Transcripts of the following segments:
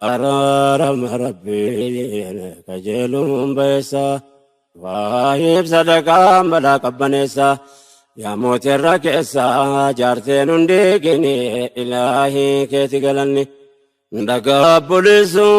أرارم ربي كجلوم بيسا واهب صدقا بلا قبنيسا يا موت الركيسا جارتين انديقني إلهي كيتي قلني دقا بوليسو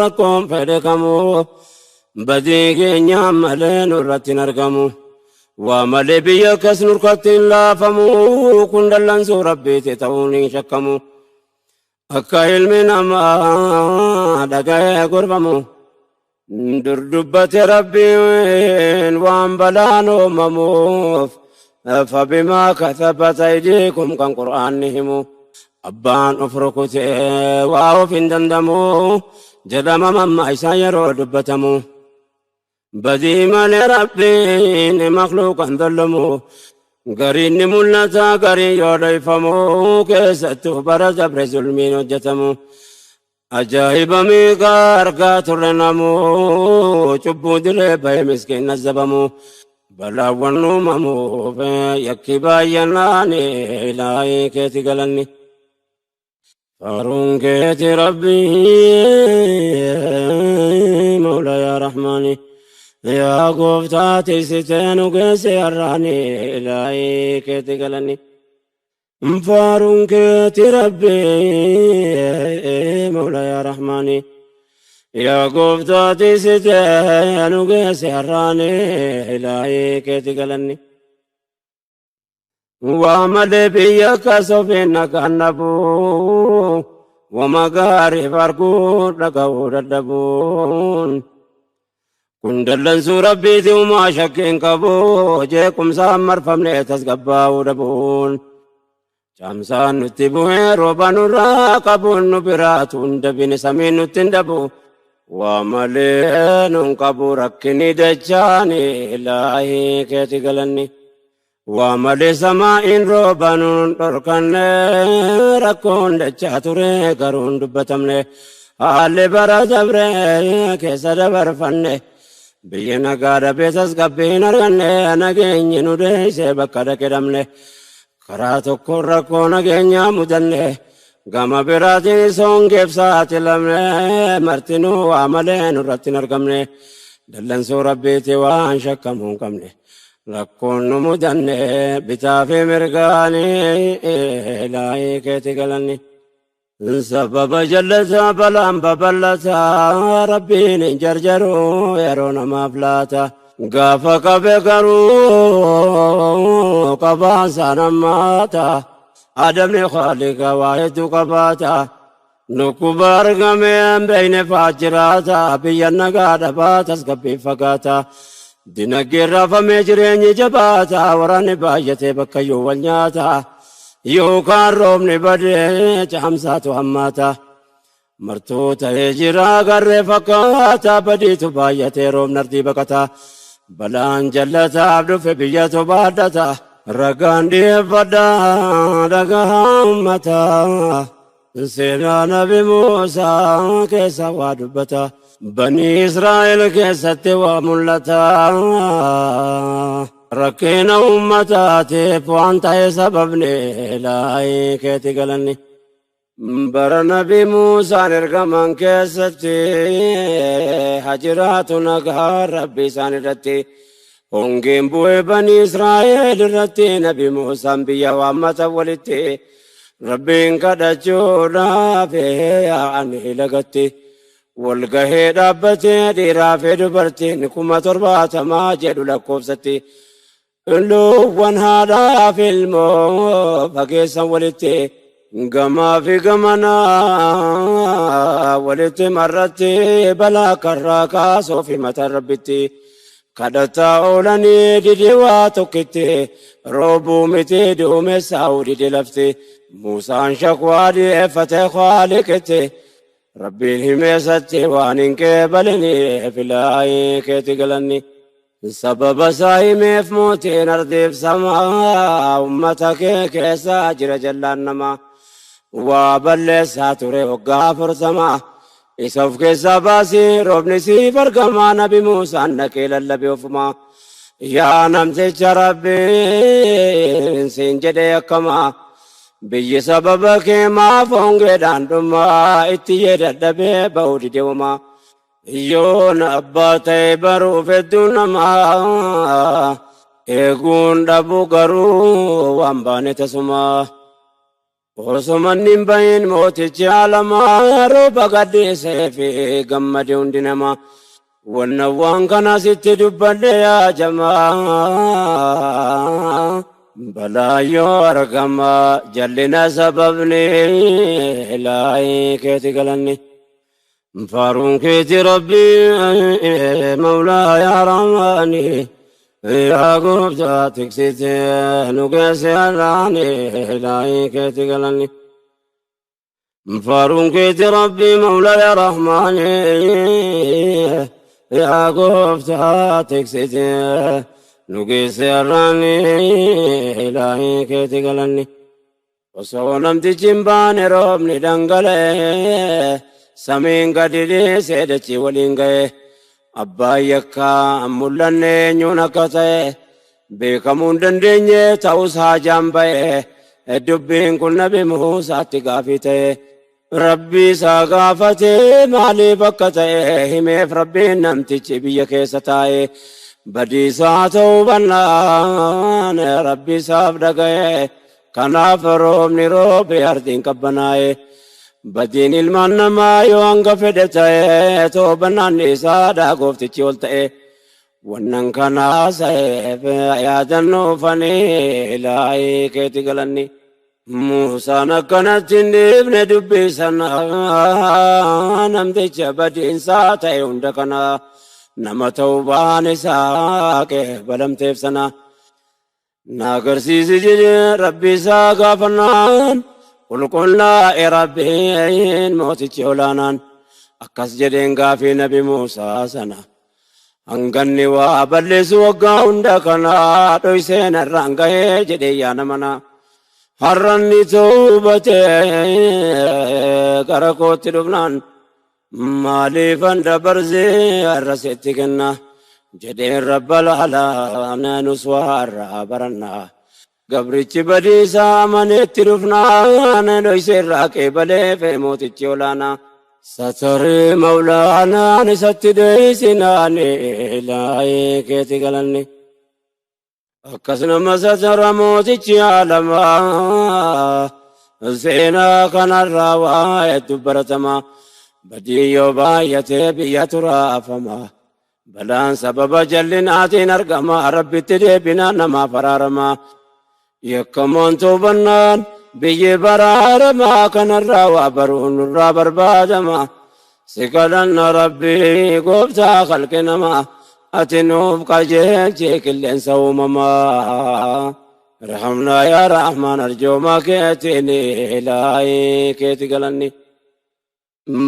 ركم فدكمو بديقي نعم ملين الرتين ارقمو وملي بيك اسنور قتل لافمو كندلن سو ربي تتوني شكمو akka ilmi namaa dhaga'ee gorfamu durdubbate rabbiin waan balaan uumamuuf fabimaa kasabat aydiikum kan qur'aanni himu abbaan of rukutee waa of hin dandamu jedhama mammaa isaa yeroo dubbatamu badii malee rabbiin makluuqan dallamu قرين ملتا قرين يولي فمو كيستو برز أبرز ظلمين وجتمو أجايب ميقار قاتل نمو چبو دلي باي مسكين نزبمو بلا ونوممو يكي بايناني إلهي كيتي قلني فارون كيتي ربي مولا يا رحماني يا قفتاتي ستين وقسي الراني إلهي كيتي قلني مفارون كيتي ربي مولا يا رحماني يا قفتاتي ستين وقسي الراني إلهي كيتي قلني وعمل بيك سفينك النبو ومقاري فرقود لقود الدبون كندلن سورة بيتي وما شكين كبو جيكم سامر فمني تسقباو دبون شامسان نتبوه روبان راقبون نبراتون دبين سمين نتندبو وملين كبو ركني دجاني إلهي كيتي قلني وملي سمائن روبان تركن ركون دجاتوري قرون دبتمني هالي برا دبري كيسا دبر فني بينا قادة بيسس قبين أرغني نجيني نديسي بكدا كدمني كراتو كوركو نجيني مدني قام براتي سون كيف ساتي لمني مرتنو وعملين رتين أرقمني دلن سو ربيتي وان شكمون قمني لكون مدني بتافي مرقاني إلهي كيتي قلني سبب جلسا بلان ببلسا ربين جرجرو يرون مفلاتا غافا كبكرو كباسا نماتا آدم خالق واحد كباتا نكبار غمين بين فاجراتا بيانا غادا باتس كبي فقاتا دينك رافا مجرين جباتا وراني بايتي بكيو والنياتا يوكان رومني بدي جامساتو هماتا مرتوتا هجرا غري فكاتا بدي تبايتي روم نردي بكتا بلان جلتا عبدو في بيتو بادتا رقان دي فدا دقا همتا سينا نبي موسى كيسا وادبتا بني إسرائيل كيسا توا ملتا ركينا أمتاتي فوانتا سببني إلهي كيتي قلني بر نبي موسى نرقمان كيستي حجرات نقهار ربي ساندتي هنجين بوي بني إسرائيل رتي نبي موسى بيا وامتا ولتي ربين كدجونا فيه عني لغتي والقهي دابتي دي رافي دبرتي نكما تربات ما جدو لكوبستي لو وان هذا في المو فكيسا ولتي قما في قمنا ولتي مرتي بلا كراكا صوفي متى ربتي كدتا أولاني دي واتوكتي روبو متي دومي ساودي دي لفتي موسى شكوى دي فتي خالكتي ربي الهميستي وانين كبلني في الآي كيتي قلني سبب سايمي في موتي نرديف سما أمتك كيسا جر جلان نما وابلي ساتوري وقافر سما إسوف كيسا باسي روبني سيفر كما نبي موسى أنكي للبي وفما يا نمسي ربي سنجدي كما biyyi sababa kee maaf hongeedhaan dhumaa itti jedhadhabee ba'uu didewuma yoon abbaa ta'e baruuf hedduu namaa eeguun dhabuu garuu waan baane tasuma osomanni hin bahin mootichi alamaa rooba gadhiisee fi gammade hundi namaa wanna waan kana sitti dubbadhe yaa jamaa balaa yoo argama jallina sababni ilaahi keeti galanni faaruun keeti rabbi mawlaa yaa rahmaani yaa gooftaa tiksite nu geesse har'aani ilaahi keeti galanni faaruun keeti rabbi mawlaa yaa rahmaani yaa gooftaa tiksite nu geesse har'aani ilaahi keeti galanni osoo namtichi hin baane roobni dhangala'e samiin gadi dhiisee dachii waliin ga'e abbaan yakkaa mul'anne eenyuun akka ta'e beekamuu hin dandeenye ta'us haajaan ba'e dubbiin kun nabi Muusaatti gaafii ta'e rabbii isaa gaafatee maaliif akka ta'e himeef rabbiin namtichi biyya keessa taa'e badiisaa ta'uu bannaan rabbi isaaf dhaga'e kanaaf roobni roobe ardiin qabbanaa'e badiin ilmaan namaa yoo hanga fedhe ta'e toobannaan isaadhaa gooftichi ol ta'e wannan kanaa sa'eef yaadannoofanii ilaahi keeti galanni Muusaan akkanatti hin dhiifne dubbii sana namticha badiinsaa ta'e hunda kana nama ta'uu baan isaa qeebalamteef sana na agarsiisi jedhe rabbi isaa gaafannaan qulqullaa'e rabbiin mootichi olaanaan akkas jedheen gaafii nabi Muusaa sana hanganni waa balleessu waggaa hunda kana dhoyseen har'aan gahee jedhee yaana mana har'anni toobatee gara kootti dhufnaan maaliifan dabarsee har'a sitti kenna jedheen rabba laalaa nus waa har'aa barannaa gabrichi badiisaa amaneetti dhufnaan dhoyse irraa qeebalee fee mootichi olaanaa satarii mawlaanaan isatti dheeysinaan ilaahi keeti galanni akkasuma satara mootichi alamaa seenaa kanarraa waa hedduu baratamaa badii yoo baay'atee biyya turaafamaa balaan sababa jallinaatiin argamaa rabbitti deebinaan namaaf araaramaa yakkamoon toobannaan biyyi baraaramaa kanarraa waa baruun nurraa barbaadamaa si kadhanna rabbii gooftaa khalqi namaa ati nuuf qajeelchee qilleensa uumamaa rahamnaa yaa rahmaan arjoomaa keetiin ilaahi keeti galanni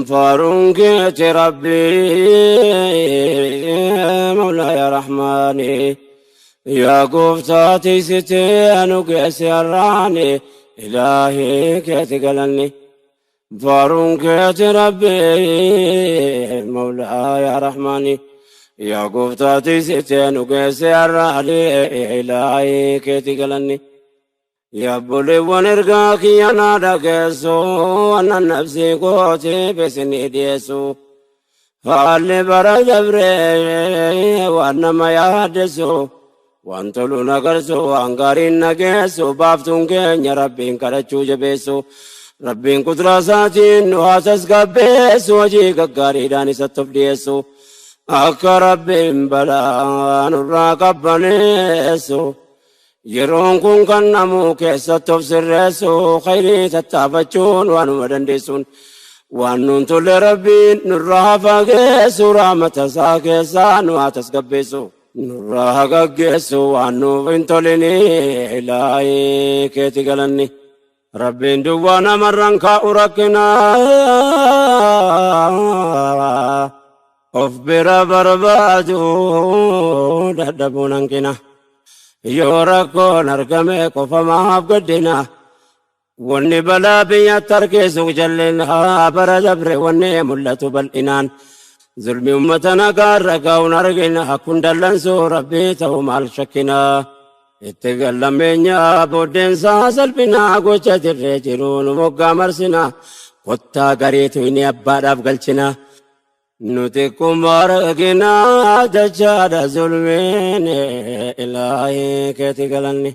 faaruun keeti rabbii mawlaa yaa rahmaani yaa gooftaa tiksitee nu geesse har'aani ilaahi keeti galanni faaruun keeti rabbii mawlaa yaa rahmaani yaa gooftaa tiksitee nu geesse har'aani ilaahi keeti galanni yaa obboleewwan ergaa kiyya naa dhageessu annan nafsii kootee beesinii dhiyeessu haalli bara dabree waan nama yaadessu waan toluun agarsu waan gaariin nageessu baaftuun keenya rabbiin kadhachuu jabeessu rabbiin kuduraa isaatiin nu haa tasgabbeessu hojii gaggaariidhaan isatti of dhiyeessu akka rabbiin balaa nurraa qabbaneessu yeroon kun kan namuu keessatti of sirreessu khayrii tattaafachuun waanuma dandeessuun waan nuun tolle rabbiin nurraa fageessu rahmata isaa keessaa nu haa tasgabbeessu nurraa gaggeessu waan nuuf hin tolini ilaahi keeti galanni rabbiin duwwaa namarran kaa'u rakkinaa of bira barbaadu dadhabuun hanqina yoo rakkoon argame qofamaaf gaddina wanni balaa biyyatti harkeessu jallinaa bara dabre wanni mul'atu bal'inaan zulmi ummata nagaa irra gahuun argina kun dallansuu rabbii ta'u maal shakkinaa اتقلمينيا بودين ساسل بنا قوشة الرجلون وقا مرسنا قطا قريتو إني أباد أفقلشنا نتكم بارقنا دجال ظلمين إلهي كتقلني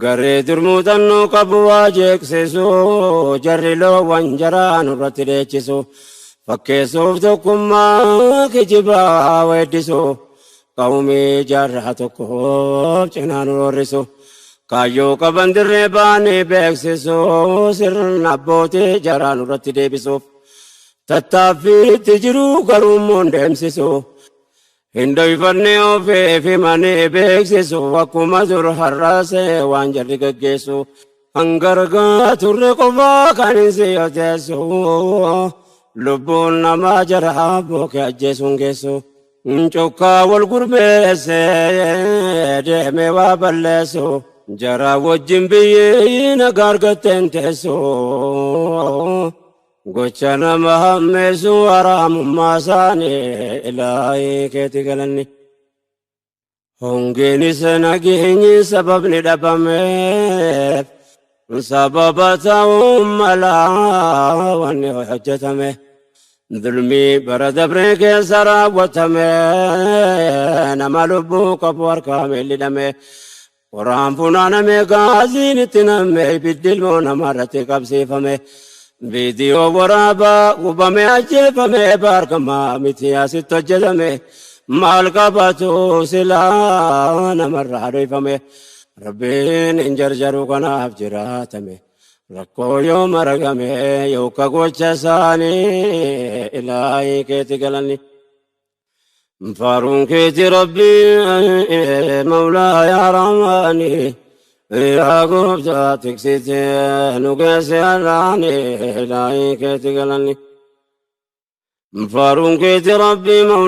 قري درمودنو قبوا جيكسسو جري لو وانجران رتريچسو فكيسوف تكما كجبا ويدسو قومي جرحتكو جنان ورسو كايو قبندر باني بيكسسو سرن أبوتي جران رتديبسو تتافي تجرو قرومون دمسسو هندو يفرنيو في ماني بيكسسو وكما زر حراسي وانجر قجيسو انقرقا ترقبا كان سيوتيسو لبون نما جرحا بوك أجيسون جيسو انچوكا والقربيسي ديمي وابلسو جرا وجن بيين قارقتين تسو قوشنا مهمسو ورام ماساني إلهي كيتي قلني هنگيني سنگيني سبب ندبامي سببتهم ملا واني حجتمي ظلمي برد بريك سرا وتمي نما لبو كبور كامل دمي قرآن فنانا مي غازين تنمي بالدل ونمارتي قبسي فمي فيديو ورابا وبمي أجيبمي باركما متياسي تجدمي مالكباتو سلانا مرة عريفمي ربين انجرجرو كناف جراتمي ركو يوم رقمي يوكا قوچا ساني إلهي كيتي قلني فارون كيتي ربي مولاي يا رحماني يا قوبتا تكسيتي نقاسي الراني إلهي كيتي قلني فارون كيتي ربي مولاي